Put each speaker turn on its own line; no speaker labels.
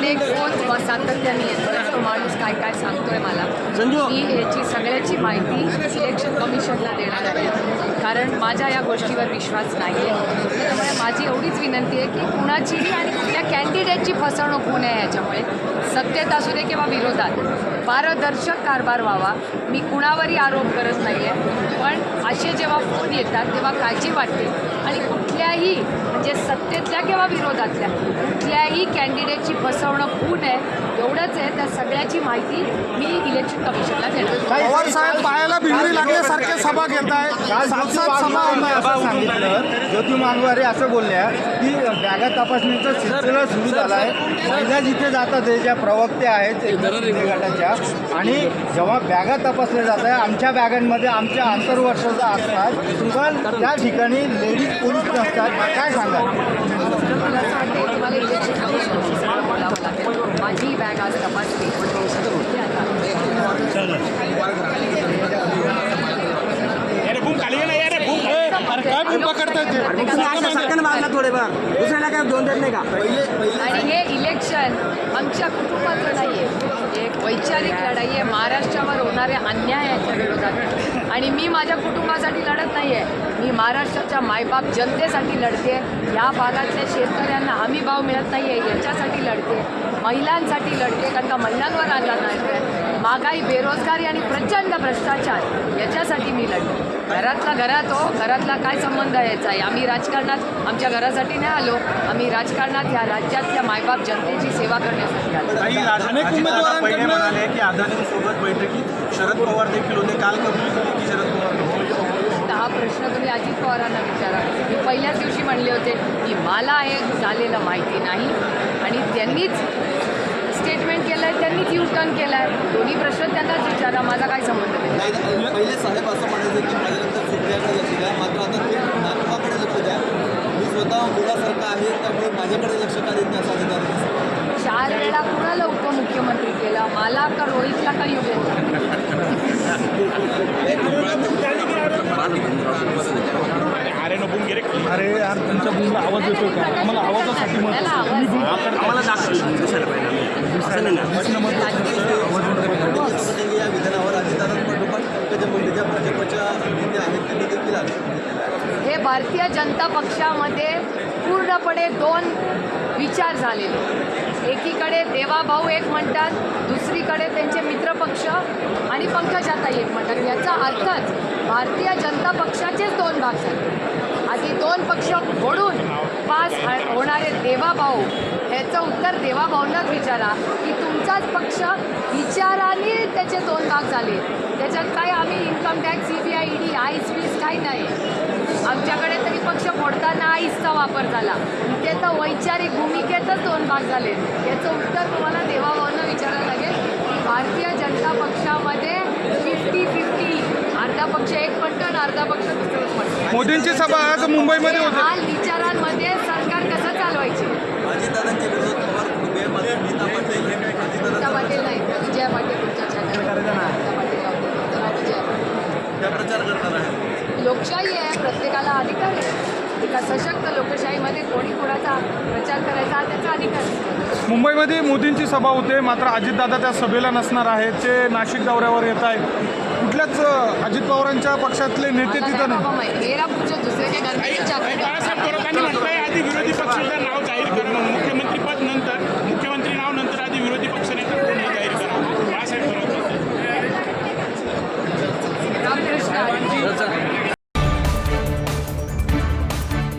अनेक फोन सातत्याने येतात. तो माणूस काय काय सांगतोय मला की याची सगळ्याची माहिती इलेक्शन कमिशनला देणार आहे, कारण माझ्या या गोष्टीवर विश्वास नाही आहे. त्यामुळे माझी एवढीच विनंती आहे की कुणाचीही आणि कुठल्या कॅन्डिडेटची फसवणूक होऊ नये. याच्यामुळे सत्तेत असू दे किंवा विरोधात पारदर्शक कारभार व्हावा. मी कुणावरही आरोप करत नाही आहे, पण असे जेव्हा फोन येतात तेव्हा काळजी वाटते. आणि कुठल्याही म्हणजे सत्तेतल्या किंवा विरोधातल्या कुठल्याही कॅन्डिडेटची फसवणूक होऊ नये एवढंच आहे. त्या सगळ्याची माहिती मी इलेक्शन कमिशनला देणार.
पवार साहेब पायाला भिंगरी लागल्यासारखे सभा घेत आहेत.
असं सांगितलं, ज्योती मांगवारे असं बोलल्या की बॅगा तपासणीचा सिलसिला सुरू झाला आहे. महिला जिथे जातात ते ज्या प्रवक्त्या आहेत शिंदे गटाच्या, आणि जेव्हा बॅगा तपासल्या जात आहे आमच्या बॅगांमध्ये आमच्या आंतरवर्षाचा असतात, पण त्या ठिकाणी लेडीज पोलीस नसतात. काय सांगा?
मला इलेक्शन कमिशनशी सगळं बोलावं लागेल. माझी बॅग आज तपासली. आणि हे इलेक्शन आमच्या कुटुंबाचं नाही आहे, एक वैचारिक लढाई आहे महाराष्ट्रावर होणाऱ्या अन्यायाच्या विरोधात. आणि मी माझ्या कुटुंबासाठी लढत नाही आहे, मी महाराष्ट्राच्या मायबाप जनतेसाठी लढते. ह्या भागातल्या शेतकऱ्यांना हमी भाव मिळत नाही आहे याच्यासाठी लढते. महिलांसाठी लढते, कारण का महिलांवर आला नाही. महागाई, बेरोजगारी आणि प्रचंड भ्रष्टाचार याच्यासाठी मी लढते. घरातला घरात हो, घरातला काय संबंध यायचा आहे? आम्ही राजकारणात आमच्या घरासाठी नाही आलो, आम्ही राजकारणात ह्या राज्यातल्या मायबाप जनतेची सेवा करण्यासाठी आलो.
अनेक उमेदवारांकडे
म्हणाले की अदानींसोबत बैठकीत शरद पवार देखील होते. काल कबूल केली की शरद पवार
हा प्रश्न तुम्ही अजित पवारांना विचारा. मी पहिल्याच दिवशी म्हणले होते की मला हे झालेलं माहिती नाही, आणि त्यांनीच स्टेटमेंट केलं आहे, त्यांनीच यू टर्न केला आहे. दोन्ही प्रश्न त्यांनाच विचारा, माझा काय संबंध नाही.
पहिले साहेब असं म्हणायचं की माझ्यानंतर सुप्रियाकडे लक्ष द्या, मात्र आता ते नातवाकडे लक्ष द्या. मी स्वतः मुलासारखं आहे, त्यामुळे माझ्याकडे लक्ष का देत नाही असं अधिकार.
4 वेळा कुणाला उपमुख्यमंत्री केला, मला का रोहितला का योगेंद्र?
अरे यार, तुमच्या मुलीला आवाज येतो का? आम्हाला आवाजासाठी
त्याला आवाज
या विधानावर अजितदादांपाठोपाठ पंकजा मुंडे ज्या भाजपच्या नेते आहेत त्यांनी देखील आले.
हे भारतीय जनता पक्षामध्ये पूर्णपणे 2 विचार झालेले. एकीकडे देवाभाऊ एक म्हणतात, दुसरीकडे त्यांचे मित्रपक्ष आणि पंकजाताई एक म्हणतात. याचा अर्थच भारतीय जनता पक्षाचेच 2 भाग झाले. आधी 2 पक्ष फोडून पास होणारे देवाभाऊ, ह्याचं उत्तर देवाभाऊंनाच विचारा की तुमचाच पक्ष विचाराने त्याचे 2 भाग झाले. त्याच्यात काय आम्ही income tax, CBI, ED, ice वीस काही नाही. आमच्याकडे तरी पक्ष फोडताना आईसचा वापर झाला. ते तर वैचारिक भूमिकेतच 2 भाग झाले. याचं उत्तर तुम्हाला देवाभाऊंना विचारायला लागेल. भारतीय जनता पक्षामध्ये 50-50, अर्धा पक्ष एक म्हणतो आणि अर्धा पक्ष दुसरं म्हणतो.
मोदींची सभा आज मुंबईमध्ये होती.
हाल विचारांमध्ये सरकार कसं चालवायचे?
अजितदादांच्या विरोधात पवार कुटुंबीय मात्र नीता पाटील
नीता पाटील नाही, विजया पाटील तुमच्या
त्या प्रचार करणार आहेत.
लोकशाही आहे, प्रत्येकाला अधिकार आहे. एका सशक्त लोकशाहीमध्ये कोणी कोणाचा प्रचार करायचा हा त्याचा अधिकार आहे.
मुंबईमध्ये मोदींची सभा होते, मात्र अजितदादा त्या सभेला नसणार आहेत. ते नाशिक दौऱ्यावर येत आहेत. कुठल्याच अजित पवारांच्या पक्षातले नेते तिथं नाही.
मेरा पुढचे दुसरे काही
बाळासाहेब थोरातांनी म्हटलंय आधी विरोधी पक्षाचं नाव जाहीर करा, मुख्यमंत्रीपद नंतर, मुख्यमंत्री नाव नंतर आधी विरोधी पक्षनेता कोण हे जाहीर करा. बाळासाहेब थोरात
रामकृष्ण